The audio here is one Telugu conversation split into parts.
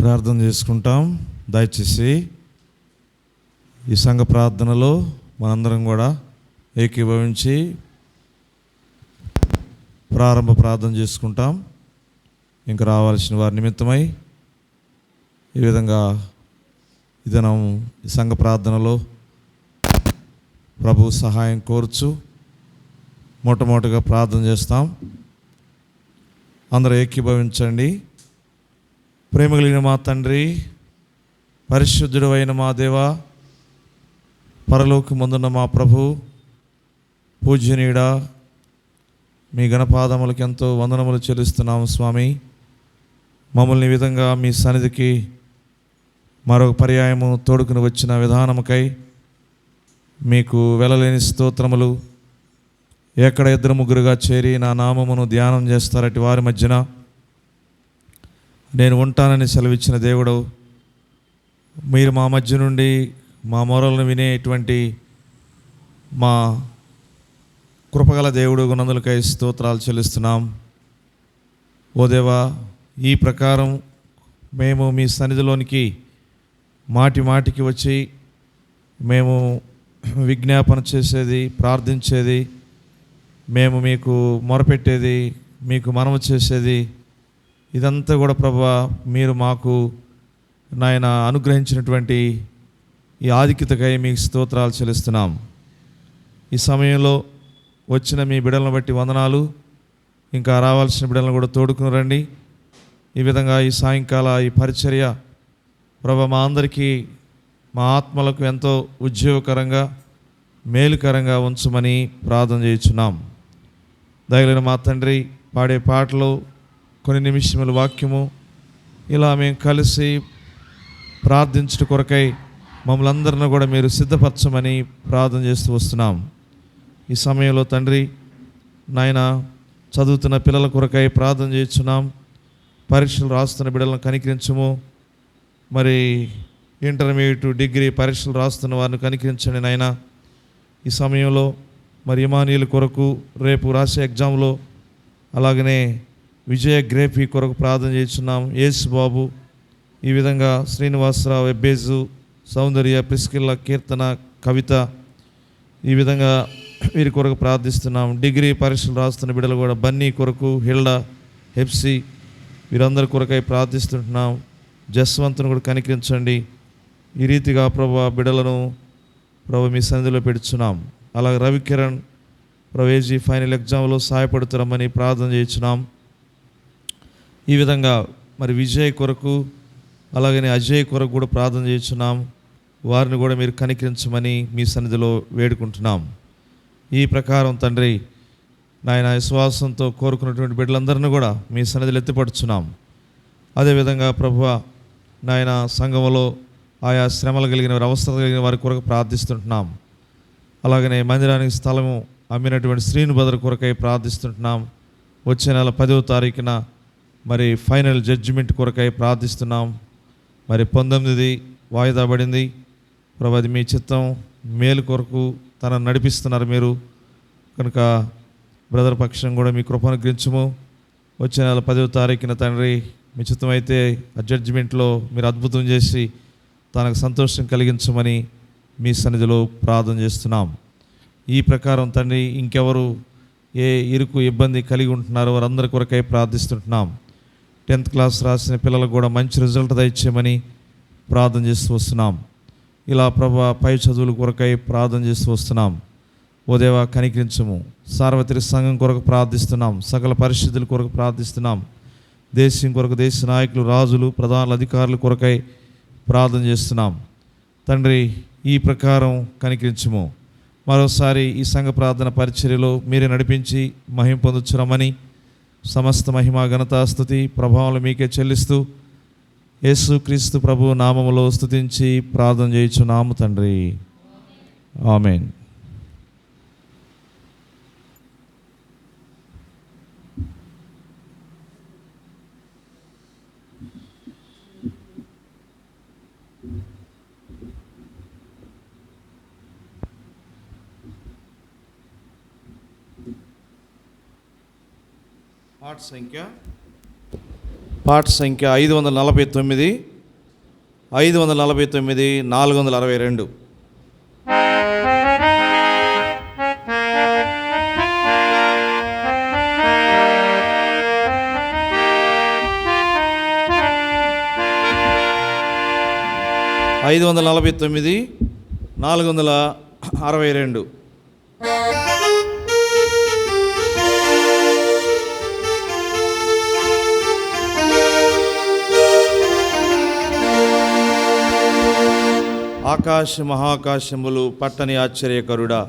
ప్రార్థన చేసుకుంటాం. దయచేసి ఈ సంఘ ప్రార్థనలో మనందరం కూడా ఏకీభవించి ప్రారంభ ప్రార్థన చేసుకుంటాం. ఇంకా రావాల్సిన వారి నిమిత్తమై ఈ విధంగా ఈ దినం ఈ సంఘ ప్రార్థనలో ప్రభు సహాయం కోరుచు మొట్టమొదటిగా ప్రార్థన చేస్తాం. అందరూ ఏకీభవించండి. ప్రేమ కలిగిన మా తండ్రి, పరిశుద్ధుడు అయిన మా దేవా, పరలోకమందున్న మా ప్రభు, పూజ్యనీయుడా, మీ గణపాదములకు ఎంతో వందనములు చెల్లిస్తున్నాము స్వామి. మమ్మల్ని ఈ విధంగా మీ సన్నిధికి మరొక పర్యాయము తోడుకుని వచ్చిన విధానముకై మీకు వెలలేని స్తోత్రములు. ఎక్కడ ఇద్దరు ముగ్గురుగా చేరి నా నామమును ధ్యానం చేస్తారటి వారి మధ్యన నేను ఉంటానని సెలవిచ్చిన దేవుడు, మీరు మా మధ్య నుండి మా మొరలను వినేటువంటి మా కృపగల దేవుడు గుణందులకై స్తోత్రాలు చెల్లిస్తున్నాం. ఓ దేవా, ఈ ప్రకారం మేము మీ సన్నిధిలోనికి మాటి మాటికి వచ్చి మేము విజ్ఞాపన చేసేది, ప్రార్థించేది, మేము మీకు మొరపెట్టేది, మీకు మనవి చేసేది, ఇదంతా కూడా ప్రభువా మీరు మాకు నాయన అనుగ్రహించినటువంటి ఈ ఆధిక్యతకై మీకు స్తోత్రాలు చెల్లిస్తున్నాం. ఈ సమయంలో వచ్చిన మీ బిడ్డలను బట్టి వందనాలు. ఇంకా రావాల్సిన బిడ్డలను కూడా తోడుకుని రండి. ఈ విధంగా ఈ సాయంకాల ఈ పరిచర్య ప్రభువా మా అందరికీ, మా ఆత్మలకు ఎంతో ఉద్యోగకరంగా మేలుకరంగా ఉంచమని ప్రార్థన చేయుచున్నాం. దయగలిగిన మా తండ్రి, పాడే పాటలు, కొన్ని నిమిషముల వాక్యము, ఇలా మేము కలిసి ప్రార్థించడం కొరకై మమ్మల్ని అందరిని కూడా మీరు సిద్ధపరచమని ప్రార్థన చేస్తూ వస్తున్నాం. ఈ సమయంలో తండ్రి నాయన చదువుతున్న పిల్లల కొరకై ప్రార్థన చేస్తున్నాం. పరీక్షలు రాస్తున్న బిడ్డలను కనికరించము. మరి ఇంటర్మీడియట్, డిగ్రీ పరీక్షలు రాస్తున్న వారిని కనికరించండి నాయన. ఈ సమయంలో మరి ఇమానీయుల కొరకు రేపు రాసే ఎగ్జామ్లో, అలాగనే విజయ గ్రేఫీ కొరకు ప్రార్థన చేస్తున్నాం. యేసు బాబు, ఈ విధంగా శ్రీనివాసరావు, ఎబ్బేజు, సౌందర్య, ప్రిస్కిల్ల, కీర్తన, కవిత, ఈ విధంగా వీరి కొరకు ప్రార్థిస్తున్నాం. డిగ్రీ పరీక్షలు రాస్తున్న బిడ్డలు కూడా బన్నీ కొరకు, హిల్డా, హెప్సీ, వీరందరి కొరకై ప్రార్థిస్తుంటున్నాం. జస్వంతుని కూడా కనికరించండి. ఈ రీతిగా ప్రభు బిడ్డలను ప్రభు మీ సన్నిధిలో పెడుచున్నాం. అలాగే రవికిరణ్ ప్రభు ఏజీ ఫైనల్ ఎగ్జామ్లో సహాయపడుతున్నామని ప్రార్థన చేయించున్నాం. ఈ విధంగా మరి విజయ్ కొరకు, అలాగనే అజయ్ కొరకు కూడా ప్రార్థన చేయించున్నాం. వారిని కూడా మీరు కనికరించమని మీ సన్నిధిలో వేడుకుంటున్నాం. ఈ ప్రకారం తండ్రి నాయన విశ్వాసంతో కోరుకున్నటువంటి బిడ్డలందరినీ కూడా మీ సన్నిధిలో ఎత్తిపడుచున్నాం. అదేవిధంగా ప్రభువా నాయన సంఘంలో ఆయా శ్రమలు కలిగిన వారి, అవస్థలు కలిగిన వారి కొరకు ప్రార్థిస్తుంటున్నాం. అలాగనే మందిరానికి స్థలము అమ్మినటువంటి శ్రీను బదర్ కొరకై ప్రార్థిస్తుంటున్నాం. వచ్చే నెల 10వ తారీఖున మరి ఫైనల్ జడ్జిమెంట్ కొరకై ప్రార్థిస్తున్నాం. మరి 19 వాయిదా పడింది. ప్రభు అది మీ చిత్తం, మేలు కొరకు తనను నడిపిస్తున్నారు మీరు కనుక బ్రదర్ పక్షం కూడా మీ కృపనుగ్రహించుము. వచ్చే నెల 10వ తారీఖున తండ్రి మీ చిత్తం అయితే ఆ జడ్జిమెంట్లో మీరు అద్భుతం చేసి తనకు సంతోషం కలిగించమని మీ సన్నిధిలో ప్రార్థన చేస్తున్నాం. ఈ ప్రకారం తండ్రి ఇంకెవరు ఏ ఇరుకు ఇబ్బంది కలిగి ఉంటున్నారో వారందరి కొరకై ప్రార్థిస్తుంటున్నాం. 10th క్లాస్ రాసిన పిల్లలకు కూడా మంచి రిజల్ట్ దయచేయమని ప్రార్థన చేస్తూ వస్తున్నాం. ఇలా ప్రభా పై చదువుల కొరకై ప్రార్థన చేస్తూ వస్తున్నాం. ఓ దేవా కనికరించము. సార్వత్రిక సంఘం కొరకు ప్రార్థిస్తున్నాం. సకల పరిస్థితుల కొరకు ప్రార్థిస్తున్నాం. దేశం కొరకు, దేశ నాయకులు, రాజులు, ప్రధాన అధికారుల కొరకై ప్రార్థన చేస్తున్నాం. తండ్రి ఈ ప్రకారం కనికరించము. మరోసారి ఈ సంఘ ప్రార్థన పరిచర్యలో మీరే నడిపించి మహిమ పొందుచున్నామని, సమస్త మహిమ, ఘనత, స్తుతి, ప్రభావాలు మీకే చెల్లిస్తూ యేసు క్రీస్తు ప్రభు నామములో స్తుతించి ప్రార్థన చేయుచున్నాము తండ్రి. ఆమేన్. పాఠ సంఖ్య 549. 549 462. ఐదు 549 462. ఆకాశ మహాకాశములు పట్టని ఆశ్చర్యకరుడా,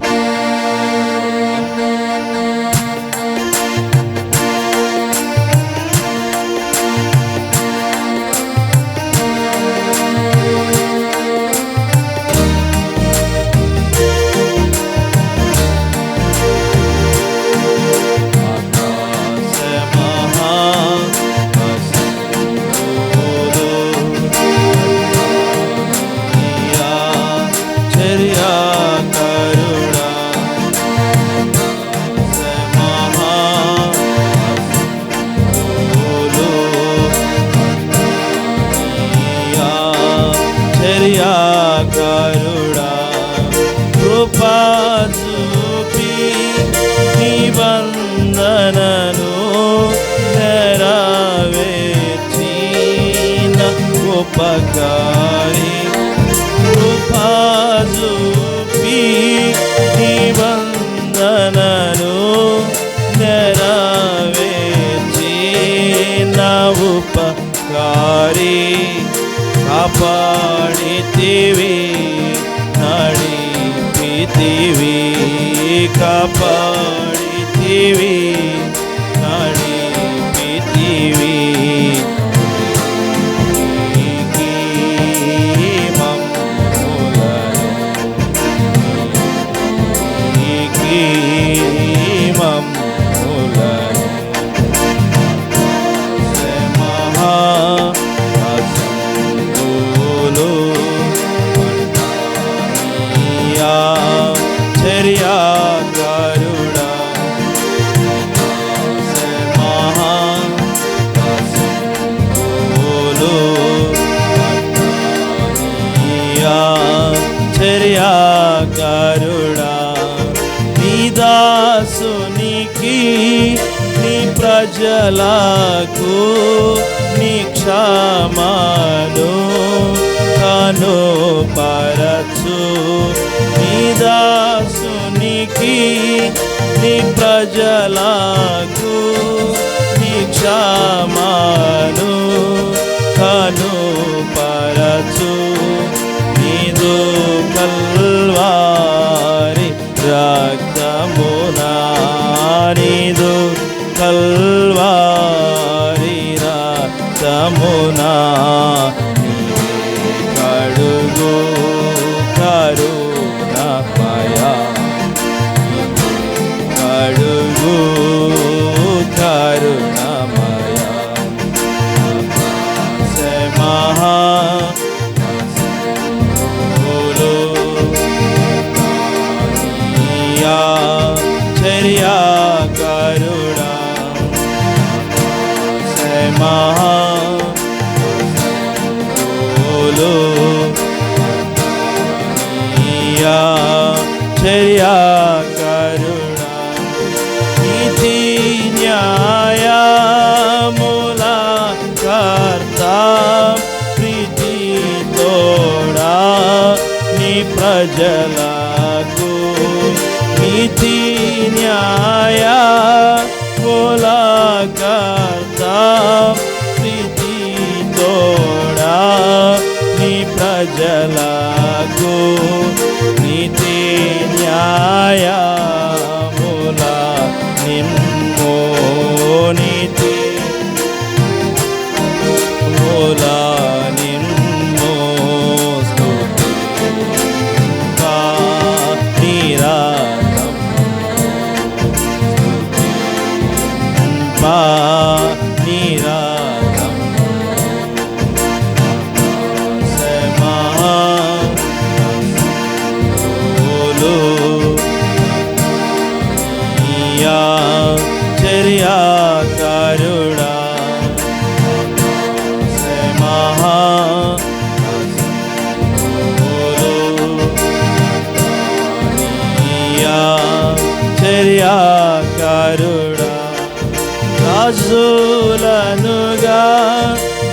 కరుడా కృపా చూపి నిబంధనను నెరవేర్చిన ఉపకారి, కృపా చూపి నిబంధనను నెరవేర్చిన ఉపకారి, కాపాడితివి నడిపితివి, కాపాడితివి నడిపితివి, కరుడా కరుడా, నీ దాసునికి నీ ప్రజలకు నీ క్షమాను కనుపరచు, నీ దాసునికి నీ ప్రజలకు నీ క్షమాను కనుపరచు, నీదు కల్వారి రక్తమునా, నీదు కల్వారి రక్తమునా కడుగు కరుణమయ, కడుగు కరుణమయ, మహా కరుడా మహా కరుడా, నీతి న్యాయముల కర్త ప్రీతి తోడా నీ ప్రజలకు, నీతి న్యాయముల కర్త ప్రీతి తోడా నీ ప్రజలకు, నీతి న్యాయముల నిమ్మో, నీతి మూల నిమ్మో స్తుతి నిరాతం స్తుతి రాజులనుగా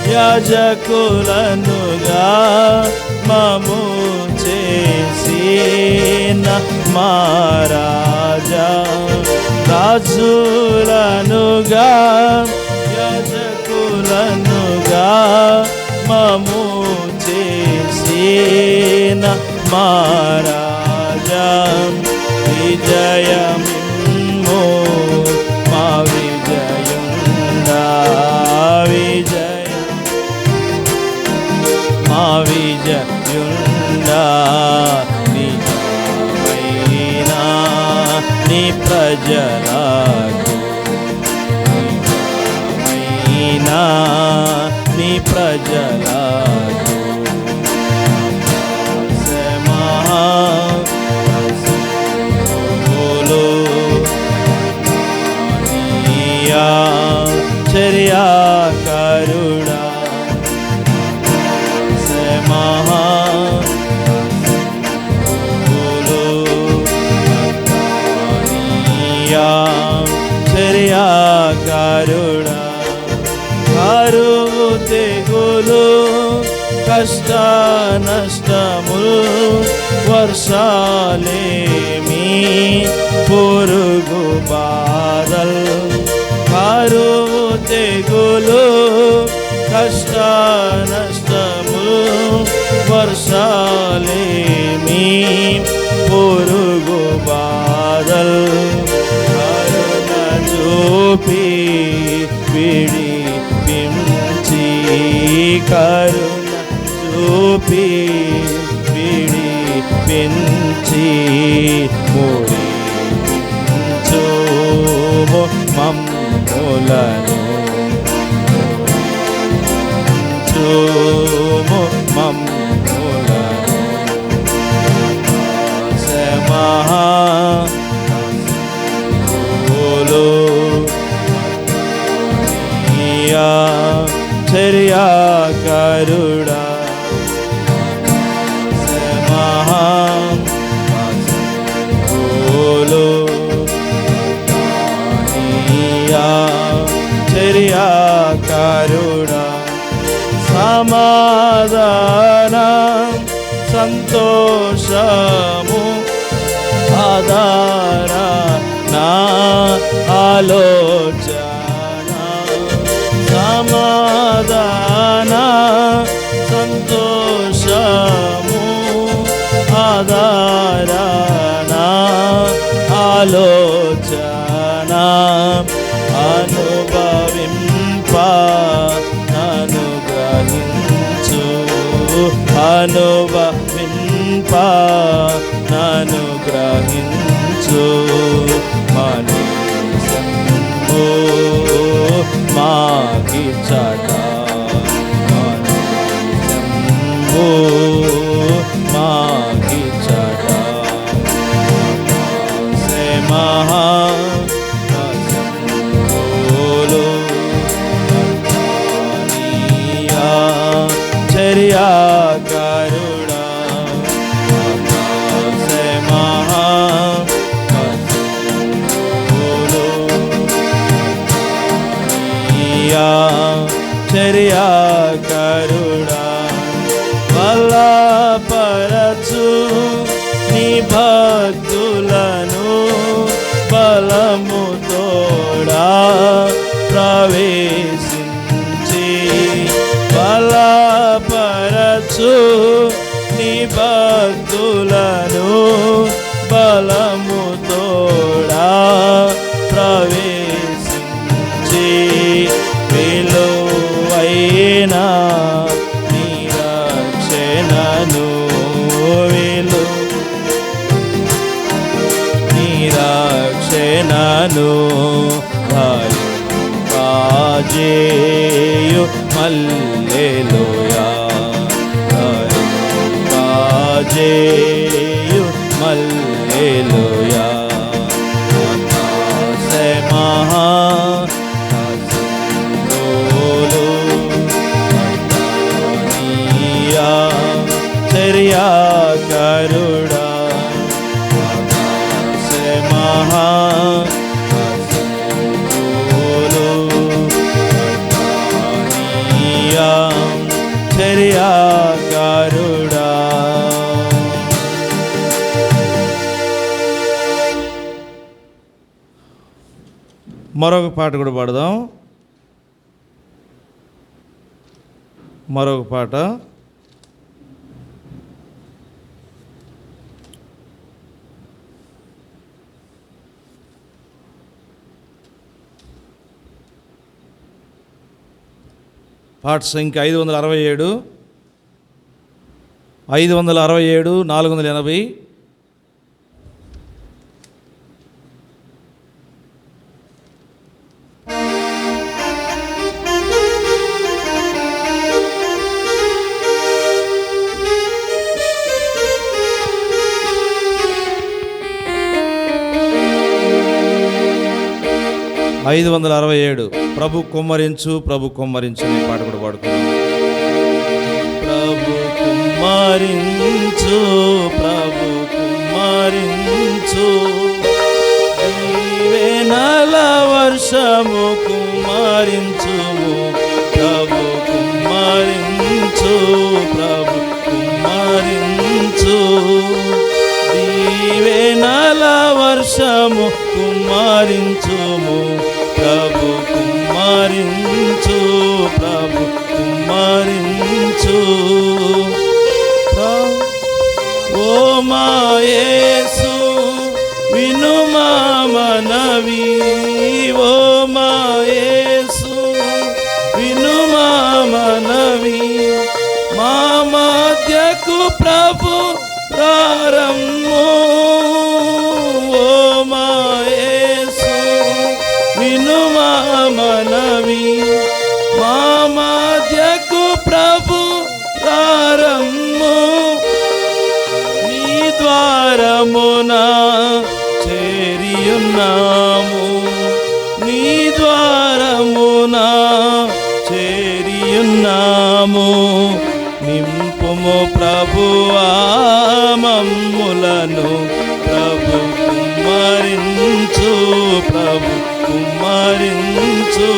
యాజకులనుగా మము చేసిన మా రాజా. రాజులనుగా యాజకులనుగా మము చేసిన మా రాజా. విజయమిమ్ము మా విజయుండా, విజయం మా విజయుండా. నిజమైనా నీ ప్రజలకు, నిజమైనా నీ ప్రజలకు చర్యాకరుడా. చర్యాకరుడా. కరువు తెగులు కష్ట నష్టములు వర్షాలేమి పొరుగు బాధల్. కరువు తెగులు కష్ట నష్టములు వర్షాలేమి పొరుగు బాధల్. కరుణ చూపి విడిపించి, కరుణ చూపి విడిపించి ముడిపించు మమ్ములను, మమ్ములను. చర్యాకరుడా. చర్యాకరుడా. సమాధానం సంతోషము ఆధార నా ఆలోచన. సమాధాన సంతోషము ఆధార నా ఆలోచన. అనుభవింప నను గ్రహించు, అనుభవింప నను గ్రహించు. మనీసము మాకిచ్చట, మనీసము మాకిచ్చట. మహా చర్యాకరుడా. చర్యాకరుడా. బలపరచు నీ భక్తులను బలము తోడా ప్రవేశించి. బలపరచు నీ భక్తులను బలము తోడా ప్రవేశించి. విలువైన నీ రక్షణను, నీ రక్షణను ధరింపజేయు. హల్లెలూయా. ధరింపజేయు. హల్లెలూయా. చర్యాకరుడా. మరొక పాట కూడా పాడదాం. మరొక పాట పాట సంఖ్య 567 480. ప్రభు కుమ్మరించు ప్రభు కుమ్మరించు అనే పాట కూడా పాడుకున్నాం. ప్రభు కుమ్మరించు ప్రభు కుమ్మరించు దీవెనల వర్షము కుమ్మరించుము ప్రభు కుమ్మరించు ప్రభు కుమ్మరించు దీవెనల వర్షము కుమ్మరించుము ప్రభు కుమ్మరించు ప్రభు కుమ్మరించు. ఓ మా యేసు విను మా మనవి, ఓ మా యేసు విను మా మనవి, మా మధ్యకు ప్రభు ప్రారంభము. ఓ మా యేసు విను మా మనవి, మా మధ్యకు ప్రభు ప్రారంభము. నీ ద్వారమున చేరియున్నాము, నీ ద్వారమున చేరియున్నాము. నింపుము ప్రభువా మమ్ములను, ప్రభు కుమ్మరించు ప్రభు కుమ్మరించు.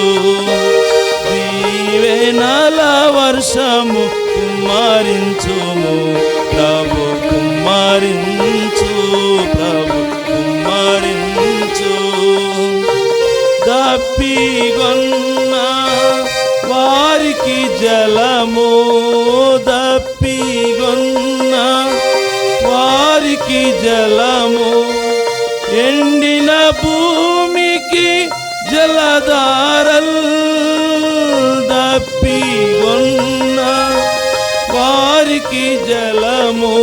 దీవెనల వర్షము కుమ్మరించుము ప్రభు కుమ్మరించు ప్రభు కుమ్మరించు. దప్పిగొన్న వారికి జలము, దప్పిగొన్న వారికి జలము, ఎండిన భూమికి జలధారల్. దప్పిగొన్న వారికి జలము,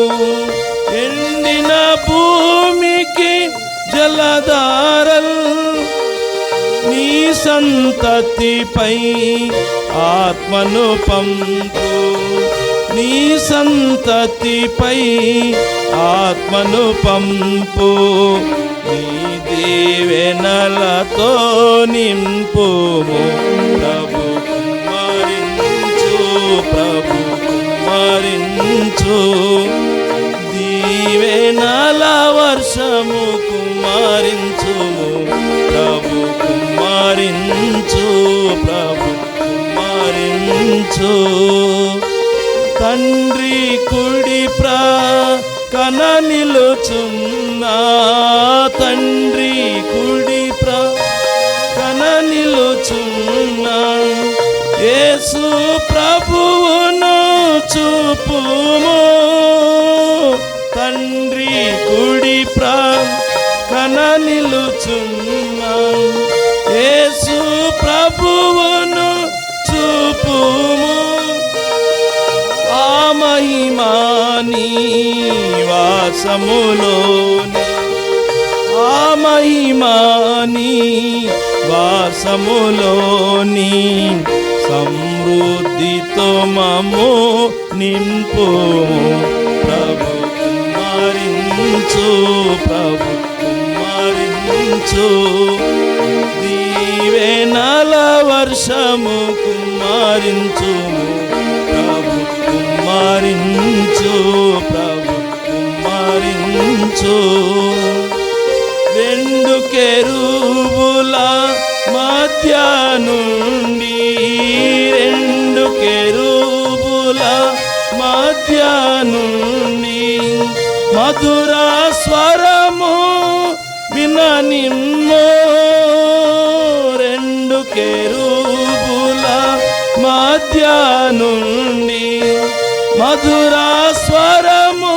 ఎండిన భూమికి జలధారల్. నీ సంతతిపై ఆత్మను పంపు, నీ సంతతిపై ఆత్మను పంపు. నీ దీవెనలతో నింపుము ప్రభు కుమ్మరించు ప్రభు కుమ్మరించు. దీవెనల వర్షము కుమ్మరించుము ప్రభు కుమ్మరించు ప్రభు కుమ్మరించు. తండ్రి కుడి ప్రక్కన నిలుచున్నా, తండ్రి కుడి ప్రక్కన నిలుచున్నా, యేసు ప్రభువును చూపుము. తండ్రి కుడి ప్రక్కన నిలుచున్నా, యేసు ప్రభువును చూపుము. ఆ మహిమాని వాసములోని, ఆ మహిమాని వాసములోని సమృద్ధితో మము నింపుము ప్రభు కుమ్మరించు ప్రభు కుమ్మరించు. దీవెనల వర్షము కుమ్మరించుము ప్రభు కుమ్మరించు ప్రభు కుమ్మరించు. రెండు కెరూబుల మధ్య నుండి, రెండు కెరూబుల మధ్య నుండి మధుర స్వరము విననిమ్మో. మధ్య నుండి మధుర స్వరము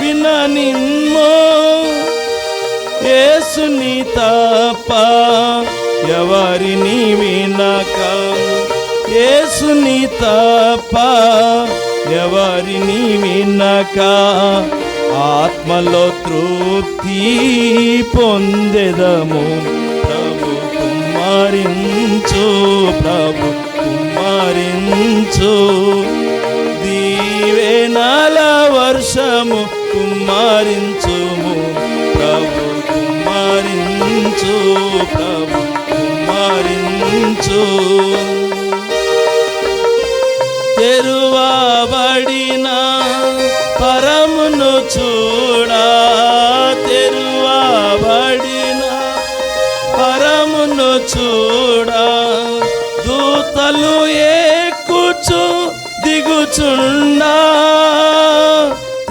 విననిమ్మో. యేసుని తప్ప ఎవరిని వినక, యేసుని తప్ప ఎవరిని వినక ఆత్మలో తృప్తి పొందెదము. ప్రభు కుమ్మరించు, ప్రభు కుమ్మరించు, దీవెనల వర్షము కుమ్మరించుము. ప్రభు కుమ్మరించు, ప్రభు కుమ్మరించు. తెరువబడిన పరమును చూడా, తెరువబడిన పరమును చూడా, దూతలు ఎక్కుచు దిగుచుండా.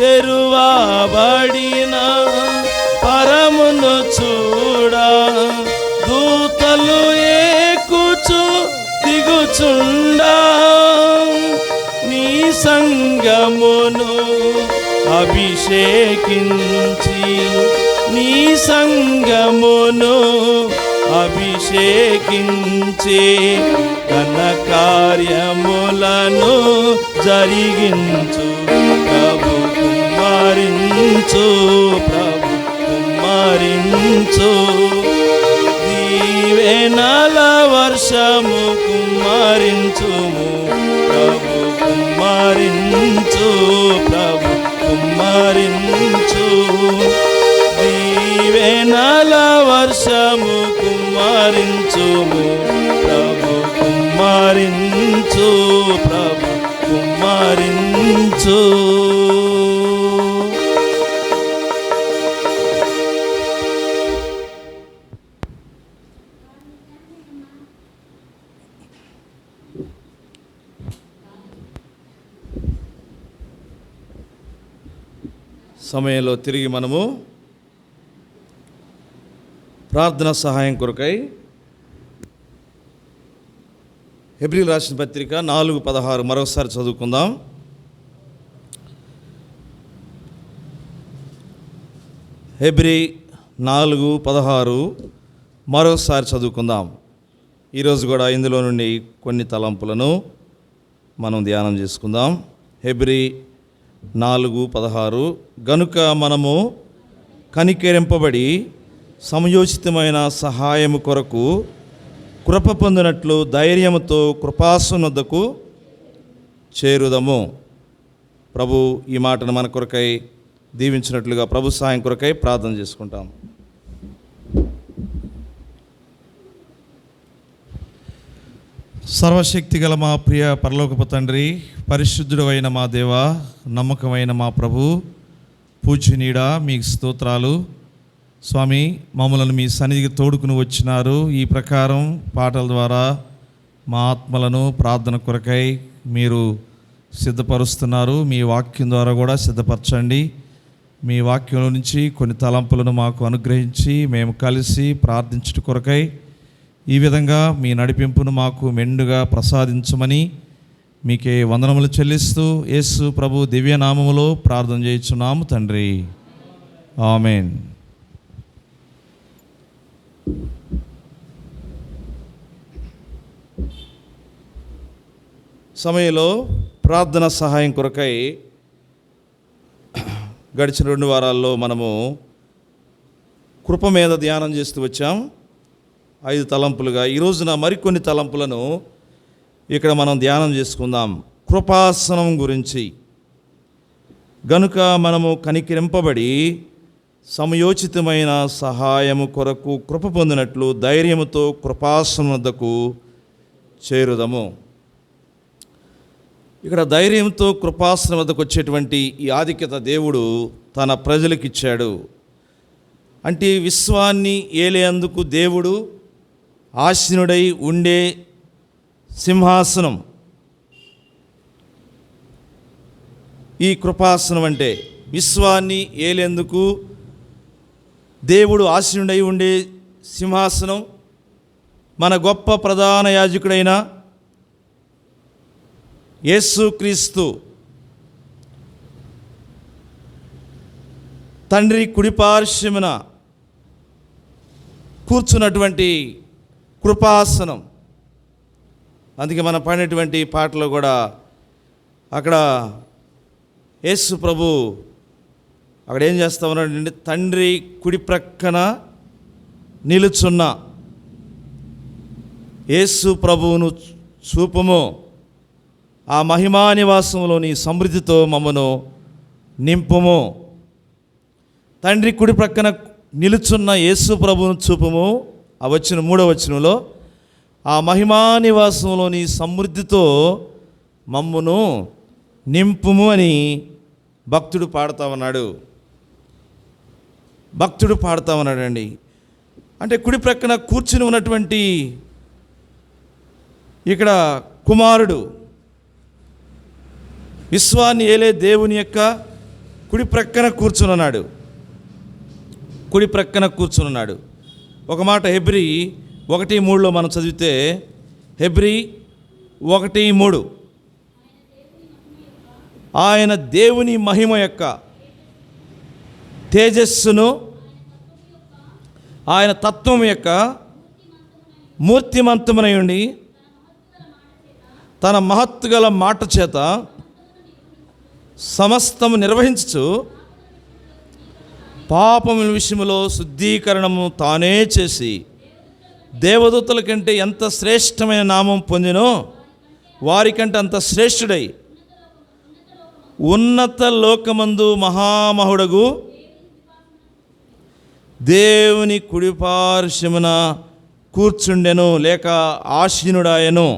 తెరువబడిన పరమును చూడా, దూతలు ఎక్కుచు దిగుచుండా. నీ సంగమును అభిషేకించి, నీ సంగమును అభిషేకించి ఘన కార్యములను జరిగించు. ప్రభు కుమ్మరించు, ప్రభు కుమ్మరించు, దీవెనల వర్షము కుమ్మరించుము. ప్రభు కుమ్మరించు, ప్రభు కుమ్మరించు, దీవెనల వర్షము కుమ్మరించుము. ప్రభు కుమ్మరించు, ప్రభు కుమ్మరించు. సమయంలో తిరిగి మనము ప్రార్థన సహాయం కొరకై హెబ్రీలు రాసిన పత్రిక 4:16 మరొకసారి చదువుకుందాం. హెబ్రీ 4:16 మరొకసారి చదువుకుందాం. ఈరోజు కూడా ఇందులో నుండి కొన్ని తలంపులను మనం ధ్యానం చేసుకుందాం. హెబ్రీ 4:16 గనుక మనము కనికరింపబడి సమయోచితమైన సహాయము కొరకు కృప పొందినట్లు ధైర్యముతో కృపాసనొద్దకు చేరుదము. ప్రభు ఈ మాటను మన కొరకై దీవించినట్లుగా ప్రభు సహాయం కొరకై ప్రార్థన చేసుకుంటాం. సర్వశక్తి గల మా ప్రియ పరలోకపు తండ్రి, పరిశుద్ధుడు అయిన మా దేవ, నమ్మకమైన మా ప్రభు, పూజ్యనీయుడా, మీకు స్తోత్రాలు. స్వామి, మమ్మలను మీ సన్నిధికి తోడుకుని వచ్చినారు. ఈ ప్రకారం పాటల ద్వారా మా ఆత్మలను ప్రార్థన కొరకై మీరు సిద్ధపరుస్తున్నారు. మీ వాక్యం ద్వారా కూడా సిద్ధపరచండి. మీ వాక్యంలో నుంచి కొన్ని తలంపులను మాకు అనుగ్రహించి మేము కలిసి ప్రార్థించుట కొరకై ఈ విధంగా మీ నడిపింపును మాకు మెండుగా ప్రసాదించమని మీకే వందనములు చెల్లిస్తూ యేసు ప్రభు దివ్యనామములో ప్రార్థన చేయుచున్నాము తండ్రి, ఆమేన్. సమయంలో ప్రార్థన సహాయం కొరకై గడిచిన 2 వారాల్లో మనము కృప మీద ధ్యానం చేస్తూ వచ్చాం. 5 తలంపులుగా ఈ రోజున మరికొన్ని తలంపులను ఇక్కడ మనం ధ్యానం చేసుకుందాం. కృపాసనం గురించి. గనుక మనము కనికరింపబడి సమయోచితమైన సహాయము కొరకు కృప పొందినట్లు ధైర్యముతో కృపాసనం వద్దకు చేరుదము. ఇక్కడ ధైర్యంతో కృపాసనం వద్దకు వచ్చేటువంటి ఈ ఆధిక్యత దేవుడు తన ప్రజలకు ఇచ్చాడు. అంటే విశ్వాన్ని ఏలేందుకు దేవుడు ఆసీనుడై ఉండే సింహాసనం ఈ కృపాసనం. అంటే విశ్వాన్ని ఏలేందుకు దేవుడు ఆసీనుడై ఉండే సింహాసనం మన గొప్ప ప్రధాన యాజకుడైన యేసుక్రీస్తు తండ్రి కుడిపార్శ్వమున కూర్చున్నటువంటి కృపాసనం. అందుకే మనం పాడినటువంటి పాటలో కూడా అక్కడ యేసు ప్రభు అక్కడ ఏం చేస్తా ఉన్నాడంటే, తండ్రి కుడి ప్రక్కన నిలుచున్న యేసు ప్రభువును చూపుము, ఆ మహిమా నివాసంలోని సమృద్ధితో మమ్మను నింపుము. తండ్రి కుడి ప్రక్కన నిలుచున్న యేసు ప్రభువును చూపుము. ఆ వచ్చిన 3వ వచనంలో ఆ మహిమా నివాసంలోని సమృద్ధితో మమ్మును నింపుము అని భక్తుడు పాడుతా ఉన్నాడు. భక్తుడు పాడుతా ఉన్నాడండి. అంటే కుడి ప్రక్కన కూర్చుని ఉన్నటువంటి ఇక్కడ కుమారుడు విశ్వాన్ని ఏలే దేవుని యొక్క కుడి ప్రక్కన కూర్చున్నాడు. కుడి ప్రక్కన కూర్చున్నాడు. ఒక మాట హెబ్రీ 1:3 మనం చదివితే, హెబ్రీ 1:3 ఆయన దేవుని మహిమ యొక్క తేజస్సును, ఆయన తత్వం యొక్క మూర్తిమంతమునై ఉండి తన మహత్తుగల మాట చేత సమస్తము నిర్వహించుచు పాపముల విషయములో శుద్ధీకరణము తానే చేసి దేవదూతల కంటే ఎంత శ్రేష్టమైన నామం పొందినో వారికంటే అంత శ్రేష్ఠుడై ఉన్నత లోకమందు మహామహుడగు దేవుని కుడిపార్శ్వమున కూర్చుండెను, లేక ఆసీనుడాయను.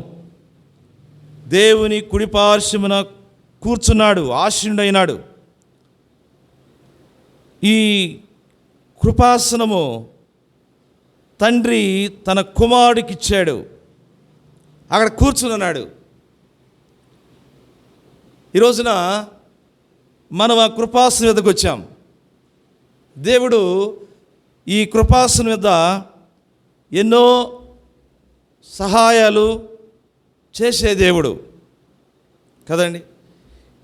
దేవుని కుడిపార్శ్వమున కూర్చున్నాడు, ఆసీనుడైనాడు. ఈ కృపాసనము తండ్రి తన కుమారుడికి ఇచ్చాడు. అక్కడ కూర్చున్నాడు. ఈ రోజున మనం ఆ కృపాసనం మీదకి వచ్చాం. దేవుడు ఈ కృపాసనం మీద ఎన్నో సహాయాలు చేసే దేవుడు కదండి.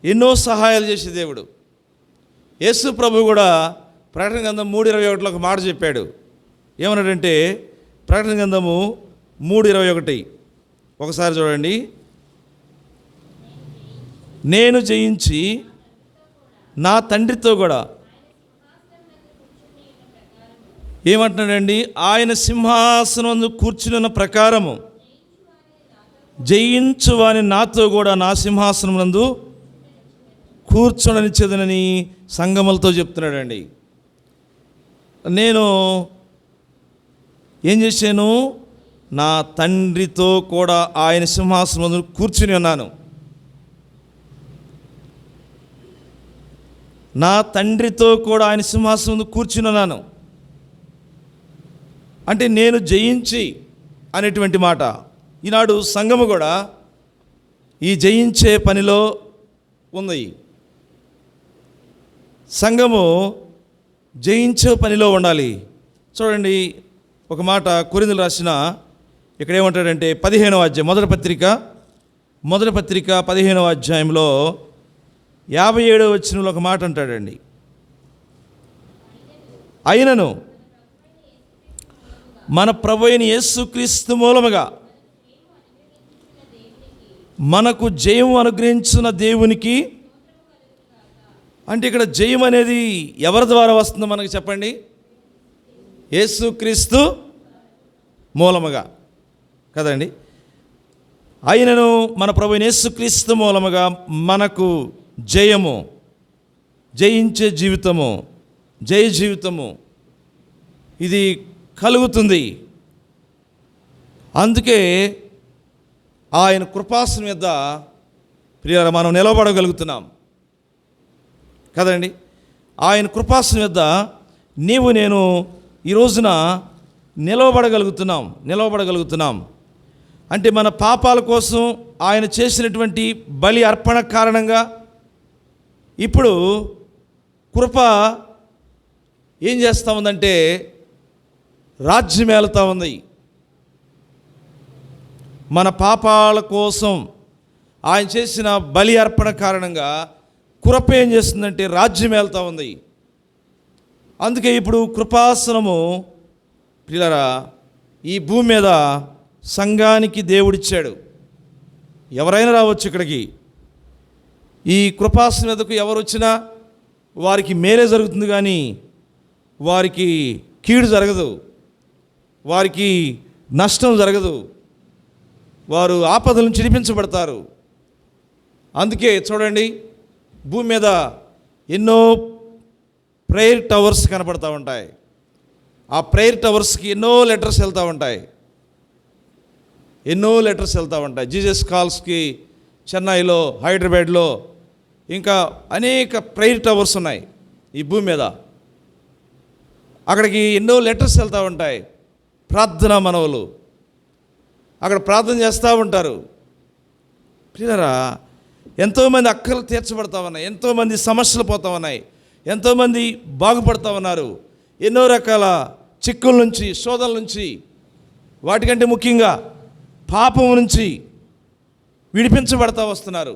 ఎన్నో సహాయాలు చేసే దేవుడు. యేసు ప్రభు కూడా ప్రకటన గ్రంథం 3:21 ఒక మాట చెప్పాడు. ఏమన్నాడంటే, ప్రకటన గ్రంథము 3:21 ఒకసారి చూడండి. నేను జయించి నా తండ్రితో కూడా ఏమంటున్నాడండి, ఆయన సింహాసనం కూర్చున్న ప్రకారము జయించువాని నాతో కూడా నా సింహాసనం నందు కూర్చొననిచ్చేదనని సంగములతో చెప్తున్నాడండి. నేను ఏం చేశాను, నా తండ్రితో కూడా ఆయన సింహాసనం నందు కూర్చుని ఉన్నాను. నా తండ్రితో కూడా ఆయన సింహాసనం నందు కూర్చుని ఉన్నాను అంటే నేను జయించి అనేటువంటి మాట. ఈనాడు సంఘము కూడా ఈ జయించే పనిలో ఉంది. సంఘము జయించే పనిలో ఉండాలి. చూడండి ఒక మాట కొరింథీయులకు రాసిన ఇక్కడ ఏమంటాడంటే 15వ అధ్యాయం మొదటి పత్రిక 15వ అధ్యాయంలో 57వ వచనంలో ఒక మాట అంటాడండి. అయినను మన ప్రభువైన యేసుక్రీస్తు మూలముగా మనకు జయం అనుగ్రహించిన దేవునికి, అంటే ఇక్కడ జయం అనేది ఎవరి ద్వారా వస్తుందో మనకు చెప్పండి. యేసుక్రీస్తు మూలముగా కదండి. అయినను మన ప్రభువైన యేసుక్రీస్తు మూలముగా మనకు జయము, జయించే జీవితము, జయ జీవితము ఇది కలుగుతుంది. అందుకే ఆయన కృపాసనం మీద ప్రియులారా మనం నిలబడగలుగుతున్నాం కదండి. ఆయన కృపాసనం మీద నీవు నేను ఈ రోజున నిలవబడగలుగుతున్నాం. అంటే మన పాపాల కోసం ఆయన చేసినటువంటి బలి అర్పణ కారణంగా ఇప్పుడు కృప ఏం చేస్తూ ఉందంటే రాజ్యం ఏలుతూ ఉంది. మన పాపాల కోసం ఆయన చేసిన బలి అర్పణ కారణంగా కృప ఏం చేస్తుందంటే రాజ్యం వెళ్తూ ఉంది. అందుకే ఇప్పుడు కృపాసనము పిల్లరా ఈ భూమి మీద సంఘానికి దేవుడిచ్చాడు. ఎవరైనా రావచ్చు ఇక్కడికి. ఈ కృపాసనం మీదకు ఎవరు వచ్చినా వారికి మేలే జరుగుతుంది, కానీ వారికి కీడు జరగదు, వారికి నష్టం జరగదు, వారు ఆపదల నుంచి విడిపించబడతారు. అందుకే చూడండి, భూమి మీద ఎన్నో ప్రేయర్ టవర్స్ కనపడతా ఉంటాయి. ఆ ప్రేయర్ టవర్స్కి ఎన్నో లెటర్స్ వెళ్తూ ఉంటాయి, ఎన్నో లెటర్స్ వెళ్తూ ఉంటాయి. జీసస్ కాల్స్కి చెన్నైలో, హైదరాబాద్లో ఇంకా అనేక ప్రేయర్ టవర్స్ ఉన్నాయి ఈ భూమి మీద. అక్కడికి ఎన్నో లెటర్స్ వెళ్తూ ఉంటాయి. ప్రార్థనా మనవులు అక్కడ ప్రార్థన చేస్తూ ఉంటారు. ప్రియరా, ఎంతోమంది అక్కలు తీర్చబడతా ఉన్నాయి, ఎంతోమంది సమస్యలు పోతా ఉన్నాయి, ఎంతోమంది బాగుపడతా ఉన్నారు. ఎన్నో రకాల చిక్కుల నుంచి, శోధనల నుంచి, వాటికంటే ముఖ్యంగా పాపం నుంచి విడిపించబడతా వస్తున్నారు.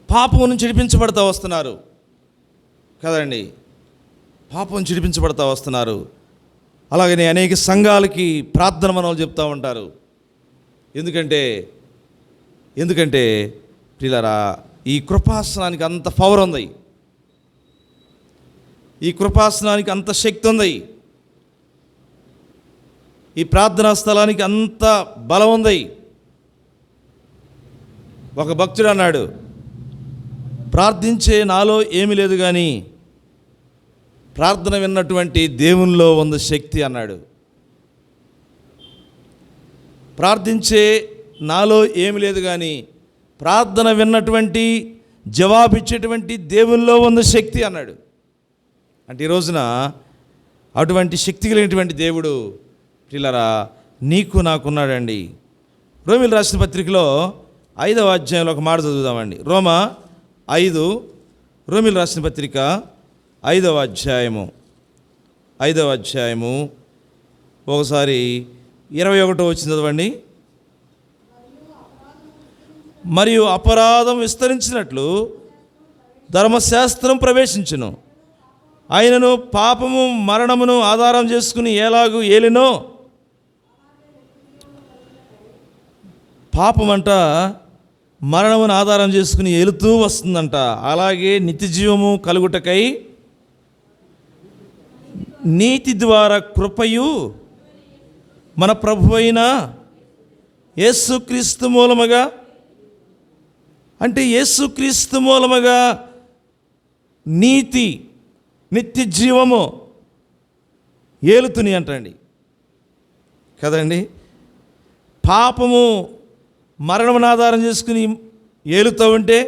పాపం నుంచి విడిపించబడతా వస్తున్నారు కదండి. పాపం నుంచి విడిపించబడతా వస్తున్నారు. అలాగనే అనేక సంఘాలకి ప్రార్థన మనలు చెప్తూ ఉంటారు. ఎందుకంటే ప్రియులారా, ఈ కృపాసనానికి అంత పవర్ ఉంది, ఈ కృపాసనానికి అంత శక్తి ఉంది, ఈ ప్రార్థనా స్థలానికి అంత బలం ఉంది. ఒక భక్తుడు అన్నాడు, ప్రార్థించే నాలో ఏమీ లేదు, కానీ ప్రార్థన విన్నటువంటి దేవునిలో ఉంది శక్తి అన్నాడు. ప్రార్థించే నాలో ఏమి లేదు, కానీ ప్రార్థన విన్నటువంటి, జవాబిచ్చేటువంటి దేవునిలో ఉంది శక్తి అన్నాడు. అంటే ఈ రోజున అటువంటి శక్తి కలిగినటువంటి దేవుడు ప్రియులారా నీకు నాకున్నాడండి. రోమీయులకు రాసిన పత్రికలో 5వ అధ్యాయంలో ఒక మాట చదువుదామండి. రోమీయులకు రాసిన పత్రిక 5వ అధ్యాయము ఒకసారి 21వ వచనం చదవండి. మరియు అపరాధం విస్తరించినట్లు ధర్మశాస్త్రం ప్రవేశించును, ఆయనను పాపము మరణమును ఆధారం చేసుకుని ఎలాగూ ఏలినో. పాపమంట మరణమును ఆధారం చేసుకుని ఏలుతూ వస్తుందంట. అలాగే నిత్యజీవము కలుగుటకై నీతి ద్వారా కృపయు మన ప్రభువైన యేసుక్రీస్తు మూలముగా, అంటే యేసుక్రీస్తు మూలముగా నీతి, నిత్య జీవము ఏలుతుని అంటండి కదండి. పాపము మరణమును ఆధారం చేసుకుని ఏలుతూ ఉంటే,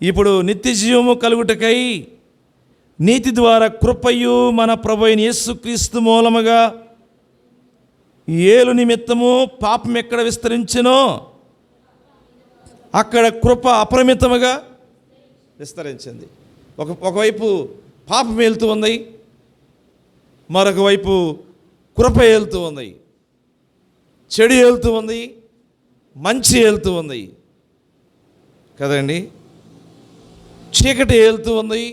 ఇప్పుడు నిత్య జీవము కలుగుటకై నీతి ద్వారా కృపయు మన ప్రభువైన యేసుక్రీస్తు మూలముగా ఏలు నిమిత్తము పాపం ఎక్కడ విస్తరించెనో అక్కడ కృప అపరిమితముగా విస్తరించింది. ఒకవైపు పాపం ఏలుతూ ఉంది, మరొక వైపు కృప ఏలుతూ ఉంది. చెడు ఏలుతూ ఉంది, మంచి ఏలుతూ ఉంది కదండి. చీకటి ఏలుతూ ఉంది,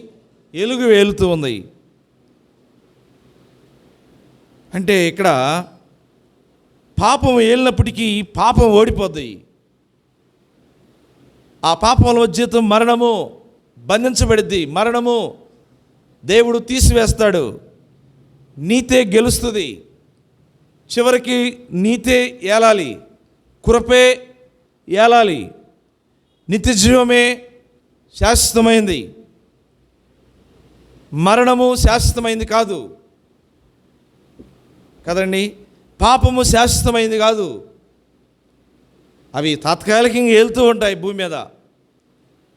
ఎలుగు ఏలుతూ ఉంది. అంటే ఇక్కడ పాపం ఏలినప్పటికీ పాపం ఓడిపోద్ది. ఆ పాపంలో జీతం మరణము, బంధించబడిద్ది. మరణము దేవుడు తీసివేస్తాడు, నీతే గెలుస్తుంది. చివరికి నీతే ఏలాలి, కృపే ఏలాలి, నిత్య జీవమే శాశ్వతమైంది. మరణము శాశ్వతమైంది కాదు కదండి. పాపము శాశ్వతమైంది కాదు. అవి తాత్కాలికంగా వెళ్తూ ఉంటాయి భూమి మీద.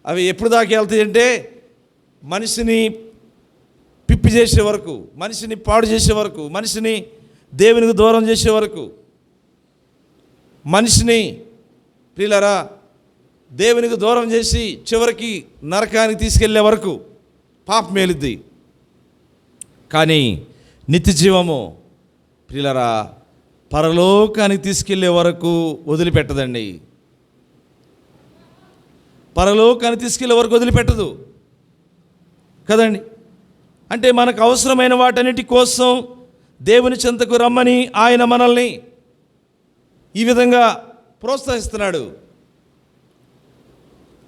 అవి ఎప్పుడు దాకా వెళ్తాయి అంటే మనిషిని పిప్పి చేసే వరకు, మనిషిని పాడు చేసే వరకు, మనిషిని దేవునికి దూరం చేసే వరకు, మనిషిని ప్రియులారా దేవునికి దూరం చేసి చివరికి నరకానికి తీసుకెళ్లే వరకు పాపం మేలుద్ది. కానీ నిత్య జీవము ప్రియులారా పరలోకానికి తీసుకెళ్లే వరకు వదిలిపెట్టదండి. పరలోకానికి తీసుకెళ్లే వరకు వదిలిపెట్టదు కదండి. అంటే మనకు అవసరమైన వాటన్నిటి కోసం దేవుని చెంతకు రమ్మని ఆయన మనల్ని ఈ విధంగా ప్రోత్సహిస్తున్నాడు.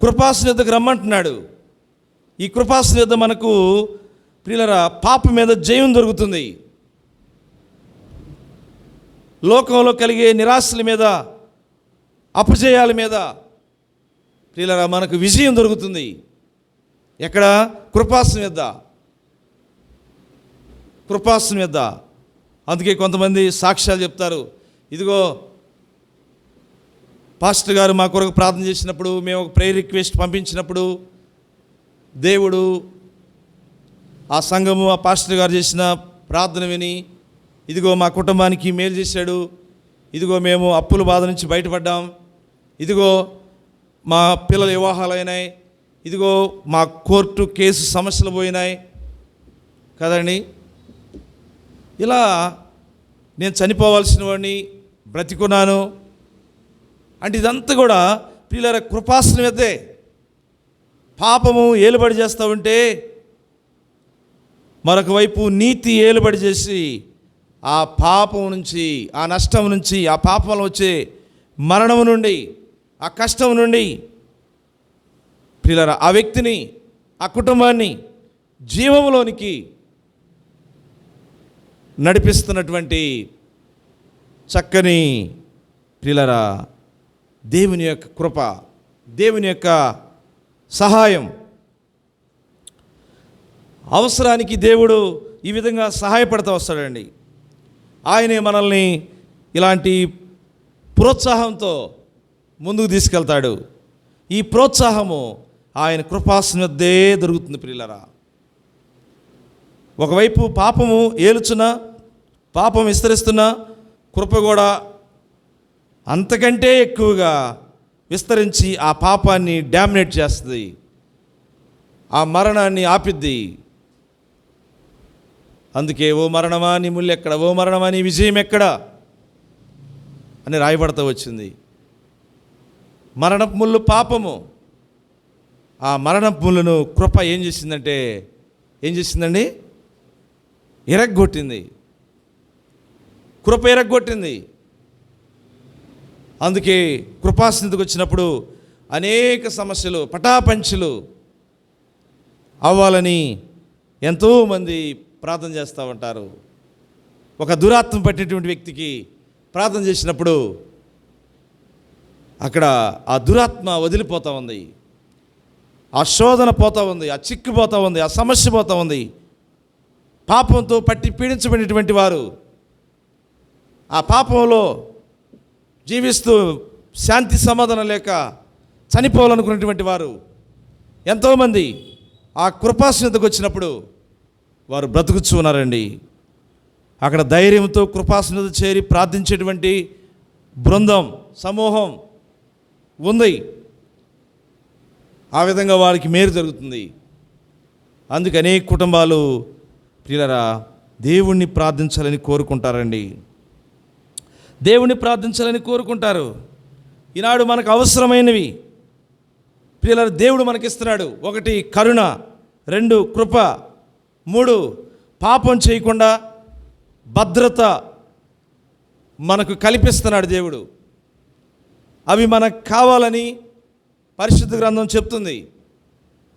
కృపాసన యొద్దకు రమ్మంటున్నాడు. ఈ కృపాసన యొద్ద మనకు ప్రియులరా పాపం మీద జయం దొరుకుతుంది. లోకంలో కలిగే నిరాశల మీద, అపజయాల మీద ప్రియులరా మనకు విజయం దొరుకుతుంది. ఎక్కడ? కృపాసన యొద్ద. కృపాసన యొద్ద. అందుకే కొంతమంది సాక్ష్యాలు చెప్తారు. ఇదిగో పాస్టర్ గారు మా కొరకు ప్రార్థన చేసినప్పుడు, మేము ఒక ప్రేయర్ రిక్వెస్ట్ పంపించినప్పుడు దేవుడు ఆ సంఘము, ఆ పాస్టర్ గారు చేసిన ప్రార్థన విని ఇదిగో మా కుటుంబానికి మేలు చేశాడు, ఇదిగో మేము అప్పుల బాధ నుంచి బయటపడ్డాం, ఇదిగో మా పిల్లల వివాహాలు అయినాయి, ఇదిగో మా కోర్టు కేసు సమస్యలు పోయినాయి కదండి. ఇలా నేను చనిపోవాల్సిన వాడిని బ్రతికున్నాను అంటే ఇదంతా కూడా ప్రియులారా కృపాసన మీదే. పాపము ఏలుబడి చేస్తూ ఉంటే మరొక వైపు నీతి ఏలుబడి చేసి ఆ పాపం నుంచి, ఆ నష్టం నుంచి, ఆ పాపంలో వచ్చే మరణం నుండి, ఆ కష్టం నుండి ప్రియులారా ఆ వ్యక్తిని, ఆ కుటుంబాన్ని జీవంలోనికి నడిపిస్తున్నటువంటి చక్కని ప్రియులారా దేవుని యొక్క కృప, దేవుని యొక్క సహాయం. అవసరానికి దేవుడు ఈ విధంగా సహాయపడుతూ వస్తాడండి. ఆయనే మనల్ని ఇలాంటి ప్రోత్సాహంతో ముందుకు తీసుకెళ్తాడు. ఈ ప్రోత్సాహము ఆయన కృపాసన వద్దే దొరుకుతుంది ప్రియులారా. ఒకవైపు పాపము ఏలుచున్నా, పాపం విస్తరిస్తున్నా, కృప కూడా అంతకంటే ఎక్కువగా విస్తరించి ఆ పాపాన్ని డామినేట్ చేస్తుంది, ఆ మరణాన్ని ఆపిద్ది. అందుకే ఓ మరణమా నీ ముళ్ళు ఎక్కడ, ఓ మరణమా నీ విజయం ఎక్కడ అని రాయబడతా వచ్చింది. మరణపు ముళ్ళు పాపము. ఆ మరణపు ముళ్ళను కృప ఏం చేసిందండి? ఇరగ్గొట్టింది. కృప ఇరగ్గొట్టింది. అందుకే కృపాసనకు వచ్చినప్పుడు అనేక సమస్యలు పటాపంచులు అవ్వాలని ఎంతోమంది ప్రార్థన చేస్తూ ఉంటారు. ఒక దురాత్మ పట్టినటువంటి వ్యక్తికి ప్రార్థన చేసినప్పుడు అక్కడ ఆ దురాత్మ వదిలిపోతూ ఉంది, ఆ శోధన పోతూ ఉంది, ఆ చిక్కు పోతూ ఉంది, ఆ సమస్య పోతూ ఉంది. పాపంతో పట్టి పీడించబడినటువంటి వారు, ఆ పాపంలో జీవిస్తూ శాంతి సమాధానం లేక చనిపోవాలనుకున్నటువంటి వారు ఎంతోమంది ఆ కృపాసనతకు వచ్చినప్పుడు వారు బ్రతుకుచూ ఉన్నారండి. అక్కడ ధైర్యంతో కృపాసనత చేరి ప్రార్థించేటువంటి బృందం, సమూహం ఉంది. ఆ విధంగా వారికి మేలు జరుగుతుంది. అందుకే అనేక కుటుంబాలు ప్రియులారా దేవుణ్ణి ప్రార్థించాలని కోరుకుంటారండి. దేవుణ్ణి ప్రార్థించాలని కోరుకుంటారు. ఈనాడు మనకు అవసరమైనవి ప్రియులారా దేవుడు మనకిస్తున్నాడు. 1 కరుణ, 2 కృప, 3 పాపం చేయకుండా భద్రత మనకు కల్పిస్తున్నాడు దేవుడు. అవి మనకు కావాలని పరిశుద్ధ గ్రంథం చెప్తుంది.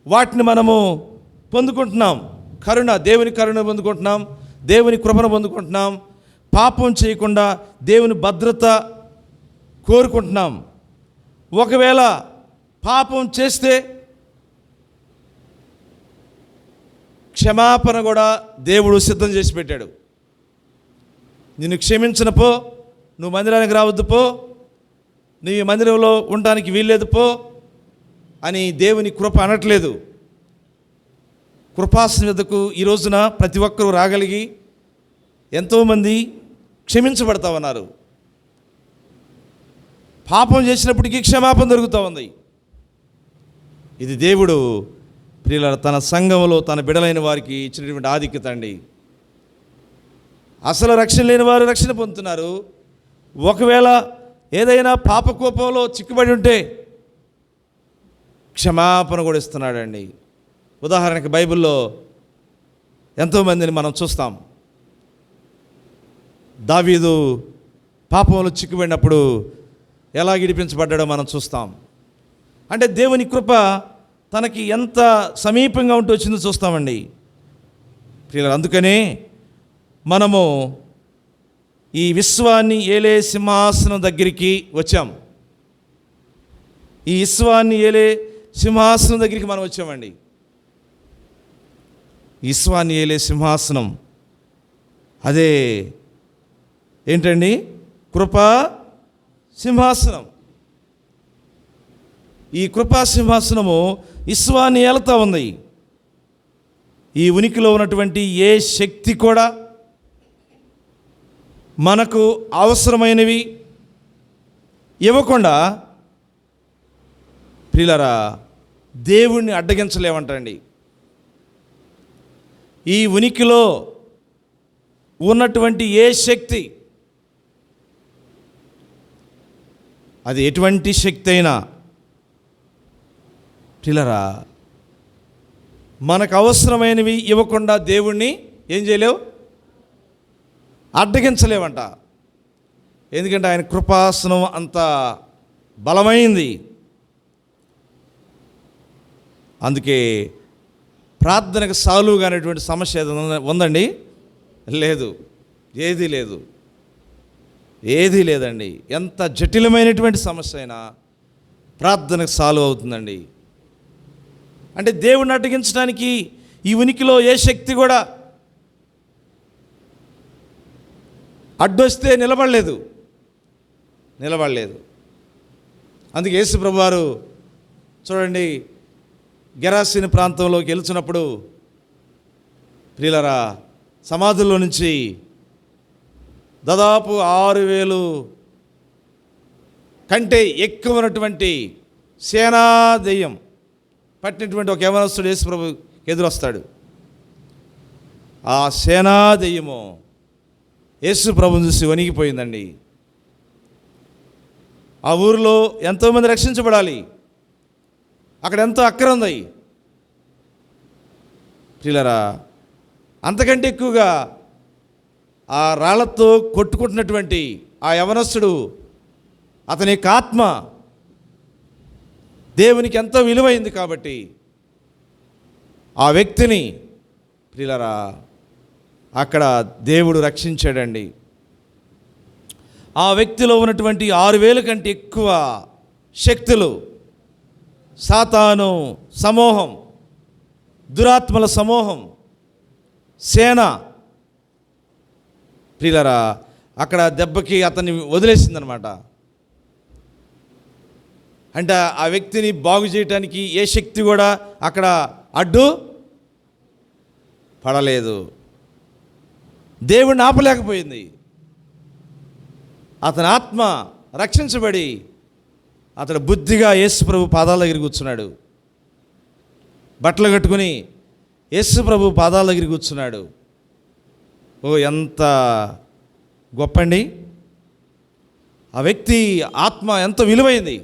వాటిని మనము పొందుకుంటున్నాం. కరుణ, దేవుని కరుణ పొందుకుంటున్నాం, దేవుని కృపను పొందుకుంటున్నాం. పాపం చేయకుండా దేవుని భద్రత కోరుకుంటున్నాం. ఒకవేళ పాపం చేస్తే క్షమాపణ కూడా దేవుడు సిద్ధం చేసి పెట్టాడు. నిన్ను క్షమించిన పో, నువ్వు మందిరానికి రావద్దు పో, నీ మందిరంలో ఉండడానికి వీల్లేదు పో అని దేవుని కృప అనట్లేదు. కృపాసన వద్దకు ఈ రోజున ప్రతి ఒక్కరూ రాగలిగి ఎంతోమంది క్షమించబడతా ఉన్నారు. పాపం చేసినప్పటికీ క్షమాపణ దొరుకుతూ ఉంది. ఇది దేవుడు ప్రియుల తన సంఘంలో తన బిడలైన వారికి ఇచ్చినటువంటి ఆధిక్యత అండి. అసలు రక్షణ లేని వారు రక్షణ పొందుతున్నారు, ఒకవేళ ఏదైనా పాపకోపంలో చిక్కుబడి ఉంటే క్షమాపణ కూడా ఇస్తున్నాడండి. ఉదాహరణకి బైబిల్లో ఎంతోమందిని మనం చూస్తాం. దావీదు పాపంలో చిక్కుబడినప్పుడు ఎలా విడిపించబడ్డాడో మనం చూస్తాం. అంటే దేవుని కృప తనకి ఎంత సమీపంగా ఉంటూ వచ్చిందో చూస్తామండి ప్రియులారా. అందుకనే మనము ఈ విశ్వాన్ని ఏలే సింహాసనం దగ్గరికి వచ్చాం. ఈ విశ్వాన్ని ఏలే సింహాసనం దగ్గరికి మనం వచ్చామండి. విశ్వాన్ని ఏలే సింహాసనం అదే ఏంటండి? కృపా సింహాసనం. ఈ కృపా సింహాసనము విశ్వాన్ని ఏలుతా ఉంది. ఈ ఉనికిలో ఉన్నటువంటి ఏ శక్తి కూడా మనకు అవసరమైనవి ఇవ్వకుండా ప్రియులారా దేవుణ్ణి అడ్డగించలేమంటండి. ఈ ఉనికిలో ఉన్నటువంటి ఏ శక్తి, అది ఎటువంటి శక్తి అయినా ప్రియులారా మనకు అవసరమైనవి ఇవ్వకుండా దేవుణ్ణి ఏం చేయలేవు, అడ్డగించలేవంట. ఎందుకంటే ఆయన కృపాసనం అంత బలమైంది. అందుకే ప్రార్థనకు సాలువుగా అనేటువంటి సమస్య ఏదైనా ఉందండి? లేదు, ఏదీ లేదండి. ఎంత జటిలమైనటువంటి సమస్య అయినా ప్రార్థనకు సాల్వ్ అవుతుందండి. అంటే దేవుడిని అడ్డగించడానికి ఈ ఉనికిలో ఏ శక్తి కూడా అడ్డొస్తే నిలబడలేదు. అందుకే యేసు ప్రభువారు చూడండి, గెరాసీను ప్రాంతంలోకి వెళ్తున్నప్పుడు ప్రియులారా సమాధుల్లో నుంచి దాదాపు 6,000 కంటే ఎక్కువైనటువంటి సేనా దెయ్యం పట్టినటువంటి ఒక యవనస్తుడు యేసు ప్రభు ఎదురొస్తాడు. ఆ సేనా దెయ్యము యేసు ప్రభుని చూసి వణిగిపోయిందండి. ఆ ఊరిలో ఎంతోమంది రక్షించబడాలి, అక్కడ ఎంతో అక్కర ఉంది ప్రియులారా. అంతకంటే ఎక్కువగా ఆ రాళ్లతో కొట్టుకుంటున్నటువంటి ఆ యవనస్తుడు, అతని యొక్క ఆత్మ దేవునికి ఎంతో విలువైంది కాబట్టి ఆ వ్యక్తిని ప్రియులారా అక్కడ దేవుడు రక్షించాడండి. ఆ వ్యక్తిలో ఉన్నటువంటి 6,000 కంటే ఎక్కువ శక్తులు, సాతాను సమూహం, దురాత్మల సమూహం, సేన ప్రియులారా అక్కడ దెబ్బకి అతన్ని వదిలేసిందనమాట. అంటే ఆ వ్యక్తిని బాగు చేయటానికి ఏ శక్తి కూడా అక్కడ అడ్డు పడలేదు. దేవుడిని ఆపలేకపోయింది. అతని ఆత్మ రక్షించబడి అతడు బుద్ధిగా యేసు ప్రభు పాదాల దగ్గర కూర్చున్నాడు. బట్టలు కట్టుకుని యేసు ప్రభు పాదాల దగ్గర కూర్చున్నాడు. ఓ ఎంత గొప్పండి! ఆ వ్యక్తి ఆత్మ ఎంత విలువైంది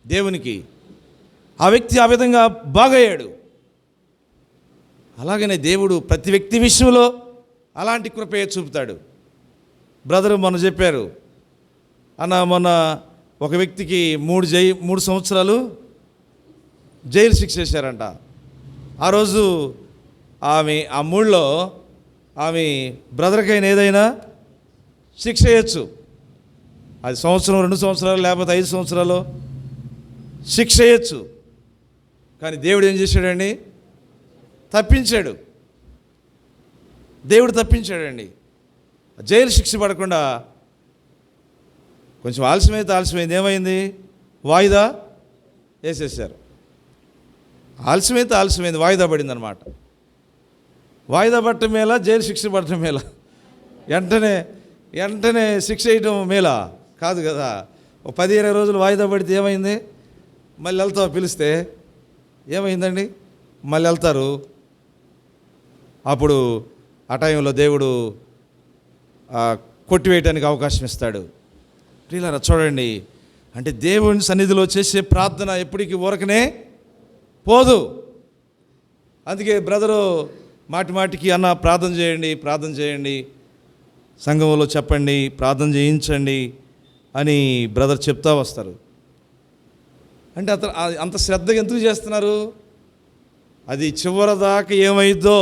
దేవునికి. ఆ వ్యక్తి ఆ విధంగా బాగయ్యాడు. అలాగనే దేవుడు ప్రతి వ్యక్తి విషయంలో అలాంటి కృపే చూపుతాడు. బ్రదరు మొన్న చెప్పారు, అన్న మొన్న ఒక వ్యక్తికి 3 సంవత్సరాలు జైలు శిక్ష చేశారంట. ఆ రోజు ఆమె ఆ 3లో ఆమె బ్రదర్కైనా ఏదైనా శిక్ష వేయచ్చు. అది 1 సంవత్సరం 2 సంవత్సరాలు లేకపోతే 5 సంవత్సరాలు శిక్ష వేయచ్చు. కానీ దేవుడు ఏం చేశాడండి? తప్పించాడు. దేవుడు తప్పించాడండి. జైలు శిక్ష పడకుండా కొంచెం ఆలస్యమైంది. ఏమైంది? వాయిదా వేసేసారు. ఆలస్యమైంది, వాయిదా పడింది అనమాట. వాయిదా పట్టడం మేలా, జైలు శిక్ష పడటం మేలా? వెంటనే శిక్ష వేయటం మేలా? కాదు కదా. ఒక 10-20 రోజులు వాయిదా పడితే ఏమైంది? మళ్ళీ వెళ్తావు, పిలిస్తే ఏమైందండి? మళ్ళీ వెళ్తారు. అప్పుడు ఆ టైంలో దేవుడు కొట్టివేయటానికి అవకాశం ఇస్తాడు. ప్రియులారా చూడండి, అంటే దేవుని సన్నిధిలో చేసే ప్రార్థన ఎప్పటికీ ఊరకనే పోదు. అందుకే బ్రదరు మాటికి అన్న ప్రార్థన చేయండి సంఘంలో చెప్పండి, ప్రార్థన చేయించండి అని బ్రదర్ చెప్తా వస్తారు. అంటే అతను అంత శ్రద్ధగా ఎందుకు చేస్తున్నారు? అది చివరిదాకా ఏమైద్దో,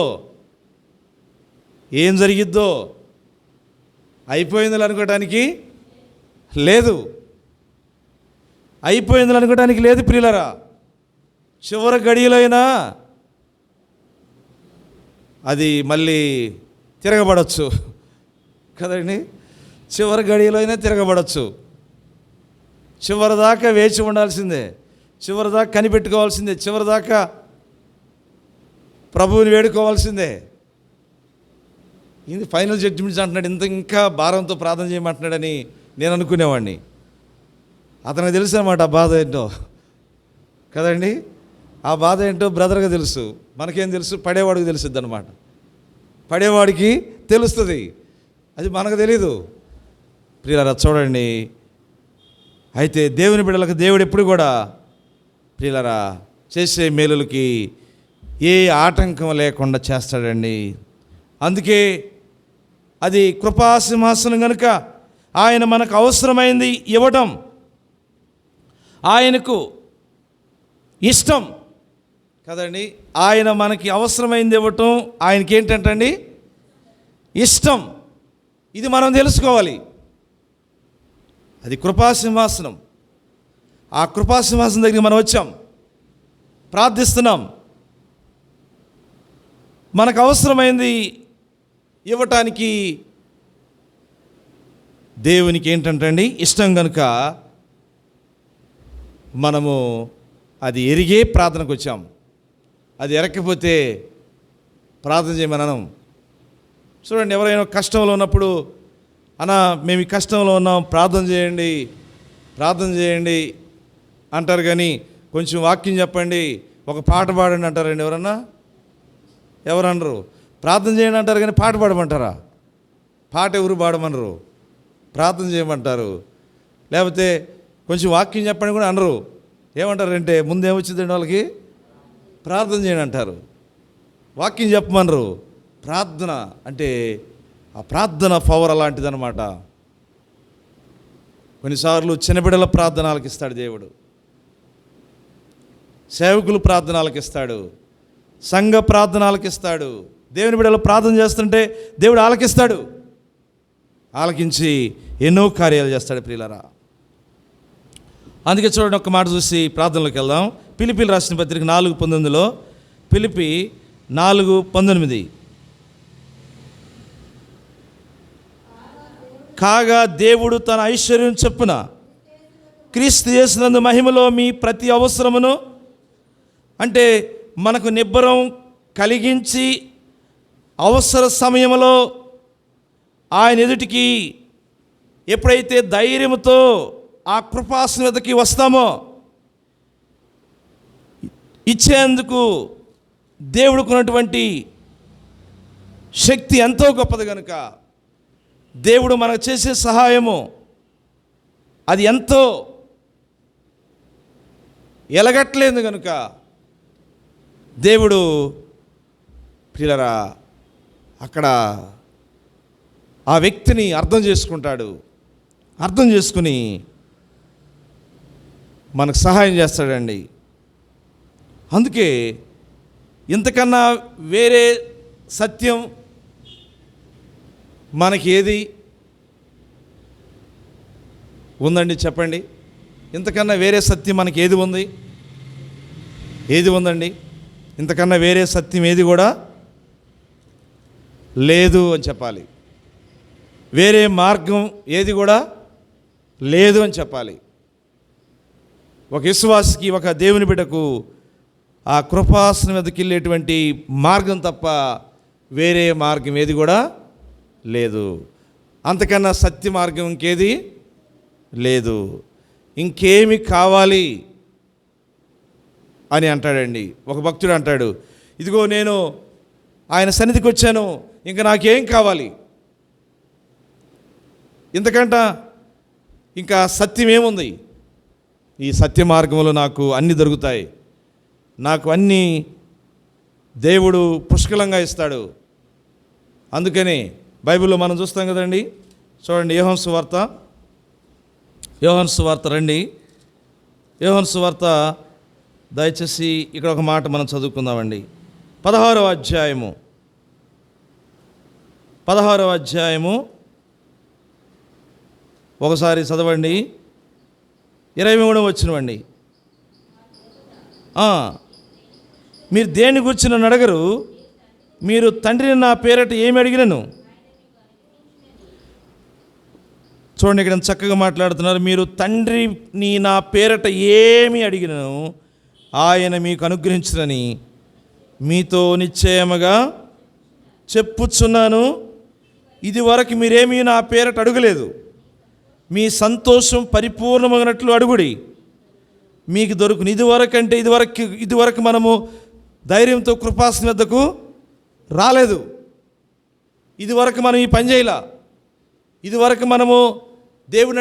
ఏం జరిగిద్దో అయిపోయిందని అనుకోవటానికి లేదు. అయిపోయిందని అనుకోవటానికి లేదు ప్రియులరా. చివరి గడియలైనా అది మళ్ళీ తిరగబడచ్చు కదండి. చివరి గడియలో అయినా తిరగబడచ్చు. చివరిదాకా వేచి ఉండాల్సిందే, చివరిదాకా కనిపెట్టుకోవాల్సిందే, చివరిదాకా ప్రభువుని వేడుకోవాల్సిందే. ఇది ఫైనల్ జడ్జిమెంట్స్ అంటున్నాడు. ఇంకా భారంతో ప్రార్థన చేయమంటున్నాడని నేను అనుకునేవాడిని. అతనికి తెలుసు అన్నమాట ఆ బాధ ఏంటో కదండి. ఆ బాధ ఏంటో బ్రదర్గా తెలుసు, మనకేం తెలుసు? పడేవాడికి తెలుస్తుంది అన్నమాట. పడేవాడికి తెలుస్తుంది, అది మనకు తెలీదు. ప్రియులారా చూడండి, అయితే దేవుని బిడ్డలకు దేవుడు ఎప్పుడు కూడా ప్రియులారా చేసే మేలులకి ఏ ఆటంకం లేకుండా చేస్తాడండి. అందుకే అది కృపాసింహాసనం కనుక ఆయన మనకు అవసరమైంది ఇవ్వటం ఆయనకు ఇష్టం కదండి. ఆయన మనకి అవసరమైంది ఇవ్వటం ఆయనకి ఏంటంటండి ఇష్టం. ఇది మనం తెలుసుకోవాలి. అది కృపాసింహాసనం. ఆ కృపాసింహాసనం దగ్గరికి మనం వచ్చాం, ప్రార్థిస్తున్నాం. మనకు అవసరమైంది ఇవ్వటానికి దేవునికి ఏంటంటండి ఇష్టం కనుక మనము అది ఎరిగే ప్రార్థనకు వచ్చాం. అది ఎరక్కపోతే ప్రార్థన చేయమనం. చూడండి, ఎవరైనా కష్టంలో ఉన్నప్పుడు అన్నా మేము ఈ కష్టంలో ఉన్నాం, ప్రార్థన చేయండి అంటారు. కానీ కొంచెం వాక్యం చెప్పండి, ఒక పాట పాడండి అంటారండి. ఎవరనరు. ప్రార్థన చేయండి అంటారు కానీ పాట పాడమంటారా? పాట ఎవరు పాడమనరు, ప్రార్థన చేయమంటారు. లేకపోతే కొంచెం వాక్యం చెప్పండి కూడా అనరు. ఏమంటారంటే ముందు ఏమొచ్చిందండి వాళ్ళకి? ప్రార్థన చేయండి అంటారు, వాక్యం చెప్పమనరు. ప్రార్థన అంటే ఆ ప్రార్థన పవర్ అలాంటిదన్నమాట. కొన్నిసార్లు చిన్నబిడ్డల ప్రార్థన ఆలకిస్తాడు దేవుడు, సేవకులు ప్రార్థన ఆలకిస్తాడు, సంఘ ప్రార్థన ఆలకిస్తాడు. దేవుని బిడ్డలు ప్రార్థన చేస్తుంటే దేవుడు ఆలకిస్తాడు, ఆలకించి ఎన్నో కార్యాలు చేస్తాడు ప్రియులారా. అందుకే చూడండి, ఒక్క మాట చూసి ప్రార్థనలోకి వెళ్దాం. ఫిలిప్పీయులకు రాసిన పత్రిక 4:19 ఫిలిప్పీ 4:19 కాగా దేవుడు తన ఐశ్వర్యం చొప్పున క్రీస్తు యేసునందు మహిమలో మీ ప్రతి అవసరమును, అంటే మనకు నిబ్బరం కలిగించి అవసర సమయంలో ఆయన ఎదుటికి ఎప్పుడైతే ధైర్యంతో ఆ కృపాసనతకి వస్తామో ఇచ్చేందుకు దేవుడుకున్నటువంటి శక్తి ఎంతో గొప్పది కనుక, దేవుడు మనకు చేసే సహాయము అది ఎంతో ఎలగట్లేదు కనుక దేవుడు ప్రియులారా అక్కడ ఆ వ్యక్తిని అర్థం చేసుకుంటాడు. అర్థం చేసుకుని మనకు సహాయం చేస్తాడండి. అందుకే ఇంతకన్నా వేరే సత్యం మనకి ఏది ఉందండి? చెప్పండి. ఇంతకన్నా వేరే సత్యం మనకి ఏది ఉంది? ఏది ఉందండి? ఇంతకన్నా వేరే సత్యం ఏది కూడా లేదు అని చెప్పాలి. వేరే మార్గం ఏది కూడా లేదు అని చెప్పాలి. ఒక విశ్వాసికి, ఒక దేవుని బిడ్డకు ఆ కృపాసనం మీదకి వెళ్ళేటువంటి మార్గం తప్ప వేరే మార్గం ఏది కూడా లేదు. అంతకన్నా సత్య మార్గం ఇంకేది లేదు. ఇంకేమి కావాలి అని అంటాడండి. ఒక భక్తుడు అంటాడు, ఇదిగో నేను ఆయన సన్నిధికి వచ్చాను, ఇంకా నాకేం కావాలి? ఇంతకంట ఇంకా సత్యం ఏముంది? ఈ సత్య మార్గంలో నాకు అన్నీ దొరుకుతాయి, నాకు అన్నీ దేవుడు పుష్కలంగా ఇస్తాడు. అందుకని బైబిల్లో మనం చూస్తాం కదండి, చూడండి యోహాను సువార్త రండి. యోహాను సువార్త దయచేసి ఇక్కడ ఒక మాట మనం చదువుకుందామండి. 16వ అధ్యాయము ఒకసారి చదవండి. 23వ వచనమండి. మీరు దేని గురించి నన్ను అడగరు, మీరు తండ్రిని నా పేరట ఏమి అడిగినను. చూడండి, ఇక్కడ చక్కగా మాట్లాడుతున్నారు. మీరు తండ్రిని నా పేరట ఏమి అడిగినను ఆయన మీకు అనుగ్రహించునని మీతో నిశ్చయముగా చెప్పుచున్నాను. ఇది వరకు మీరేమీ నా పేరట అడగలేదు. మీ సంతోషం పరిపూర్ణమైనట్లు అడుగుడి, మీకు దొరుకును. ఇదివరకు మనము ధైర్యంతో కృపాసనం వద్దకు రాలేదు. ఇదివరకు మనం ఈ పని చేయలా. ఇదివరకు మనము దేవుని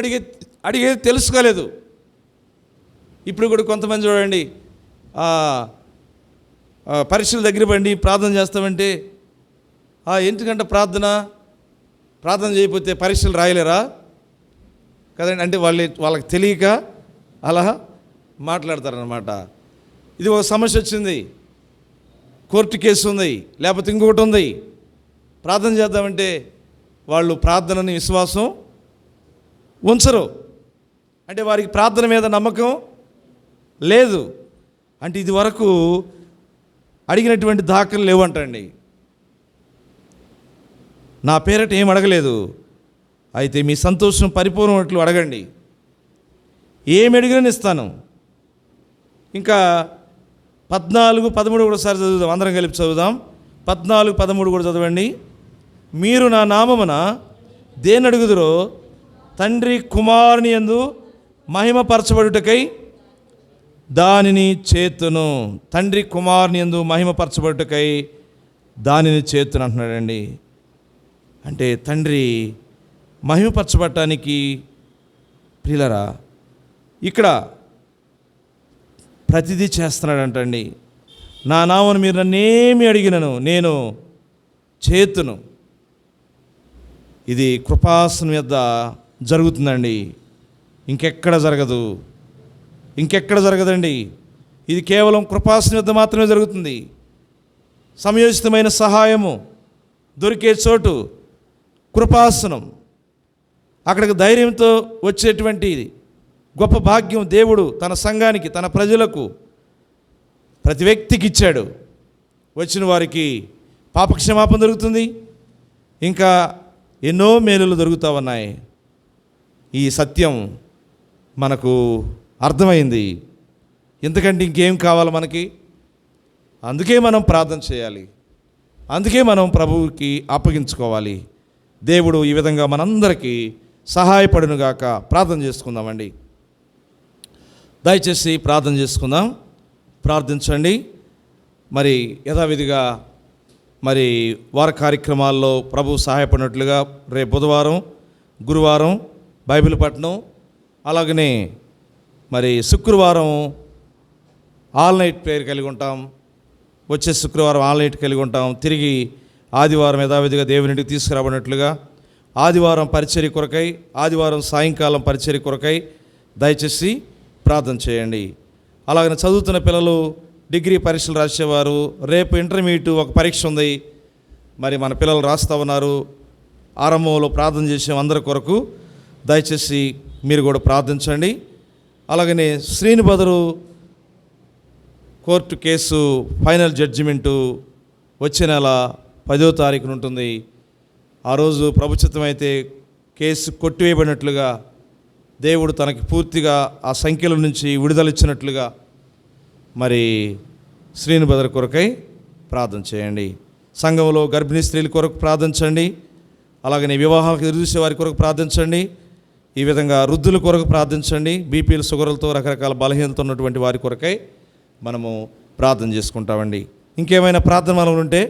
అడిగేది తెలుసుకోలేదు. ఇప్పుడు కూడా కొంతమంది చూడండి, పరీక్షల దగ్గర పడి ప్రార్థన చేస్తామంటే ఎందుకంటే ప్రార్థన చేయకపోతే పరీక్షలు రాయలేరా కదండి, అంటే వాళ్ళకి తెలియక అలా మాట్లాడతారనమాట. ఇది ఒక సమస్య వచ్చింది, కోర్టు కేసు ఉంది, లేకపోతే ఇంకొకటి ఉంది, ప్రార్థన చేద్దామంటే వాళ్ళు ప్రార్థనని విశ్వాసం ఉంచరు. అంటే వారికి ప్రార్థన మీద నమ్మకం లేదు. అంటే ఇది వరకు అడిగినటువంటి దాఖలు లేవంటండి. నా పేరట ఏం అడగలేదు, అయితే మీ సంతోషం పరిపూర్ణట్లు అడగండి, ఏమి అడిగినా ఇస్తాను. ఇంకా 14-13 ఒకసారి చదువుదాం, అందరం కలిపి చదువుదాం. 14-13 కూడా చదవండి. మీరు నా నామమున దేని అడుగుదురో తండ్రి కుమారుని యందు మహిమపరచబడుటకై దానిని చేతును. తండ్రి కుమారుని యందు మహిమపరచబడుటకై దానిని చేతును అంటున్నాడండి. అంటే తండ్రి మహిమపరచబడటానికి ప్రియులరా ఇక్కడ ప్రతిదీ చేస్తున్నాడంటండి. నా నామను మీరు నన్నేమి అడిగినను నేను చేతును. ఇది కృపాసనం యొద్ద జరుగుతుందండి, ఇంకెక్కడ జరగదండి. ఇది కేవలం కృపాసనం యొద్ద మాత్రమే జరుగుతుంది. సమయోచితమైన సహాయము దొరికే చోటు కృపాసనం. అక్కడికి ధైర్యంతో వచ్చేటువంటి గొప్ప భాగ్యం దేవుడు తన సంఘానికి, తన ప్రజలకు, ప్రతి వ్యక్తికి ఇచ్చాడు. వచ్చిన వారికి పాపక్షమాపణ దొరుకుతుంది, ఇంకా ఎన్నో మేలులు దొరుకుతూ ఉన్నాయి. ఈ సత్యం మనకు అర్థమైంది. ఎందుకంటే ఇంకేం కావాలి మనకి? అందుకే మనం ప్రార్థన చేయాలి, అందుకే మనం ప్రభువుకి అప్పగించుకోవాలి. దేవుడు ఈ విధంగా మనందరికీ సహాయపడునుగాక. ప్రార్థన చేసుకుందామండి. దయచేసి ప్రార్థన చేసుకుందాం, ప్రార్థించండి. మరి యథావిధిగా మరి వార కార్యక్రమాల్లో ప్రభు సహాయపడినట్లుగా రేపు బుధవారం, గురువారం బైబిల్ పఠనం, అలాగనే మరి శుక్రవారం ఆల్ నైట్ ప్రేయర్ కలిగి ఉంటాం. వచ్చే శుక్రవారం ఆల్ నైట్ కలిగి ఉంటాం. తిరిగి ఆదివారం యథావిధిగా దేవునింటికి తీసుకురాబడినట్లుగా ఆదివారం పరిచర్య కొరకై, ఆదివారం సాయంకాలం పరిచర్య కొరకై దయచేసి ప్రార్థన చేయండి. అలాగనే చదువుతున్న పిల్లలు, డిగ్రీ పరీక్షలు రాసేవారు, రేపు ఇంటర్మీడియట్ ఒక పరీక్ష ఉంది, మరి మన పిల్లలు రాస్తూ ఉన్నారు. ఆరంభంలో ప్రార్థన చేసే అందరి కొరకు దయచేసి మీరు కూడా ప్రార్థించండి. అలాగనే శ్రీని బదురు కోర్టు కేసు ఫైనల్ జడ్జిమెంటు వచ్చే నెల 10వ తారీఖున ఉంటుంది. ఆ రోజు ప్రభుత్వం అయితే కేసు కొట్టివేయబడినట్లుగా దేవుడు తనకి పూర్తిగా ఆ సంఖ్యల నుంచి విడుదలిచ్చినట్లుగా మరి శ్రీని బదర్ కొరకై ప్రార్థన చేయండి. సంఘంలో గర్భిణీ స్త్రీల కొరకు ప్రార్థించండి. అలాగనే వివాహాలకు ఎదురుచూసే వారి కొరకు ప్రార్థించండి. ఈ విధంగా వృద్ధుల కొరకు ప్రార్థించండి. బీపీలు, షుగర్లతో రకరకాల బలహీనత ఉన్నటువంటి వారి కొరకై మనము ప్రార్థన చేసుకుంటామండి. ఇంకేమైనా ప్రార్థన మనం ఉంటే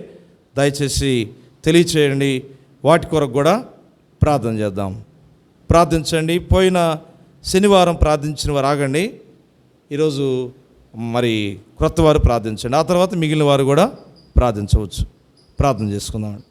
దయచేసి తెలియచేయండి, వాటి కొరకు కూడా ప్రార్థన చేద్దాం. ప్రార్థించండి. పోయిన శనివారం ప్రార్థించిన వారు ఆగండి. ఈరోజు మరి క్రొత్త వారు ప్రార్థించండి. ఆ తర్వాత మిగిలిన వారు కూడా ప్రార్థించవచ్చు. ప్రార్థన చేసుకుందాం.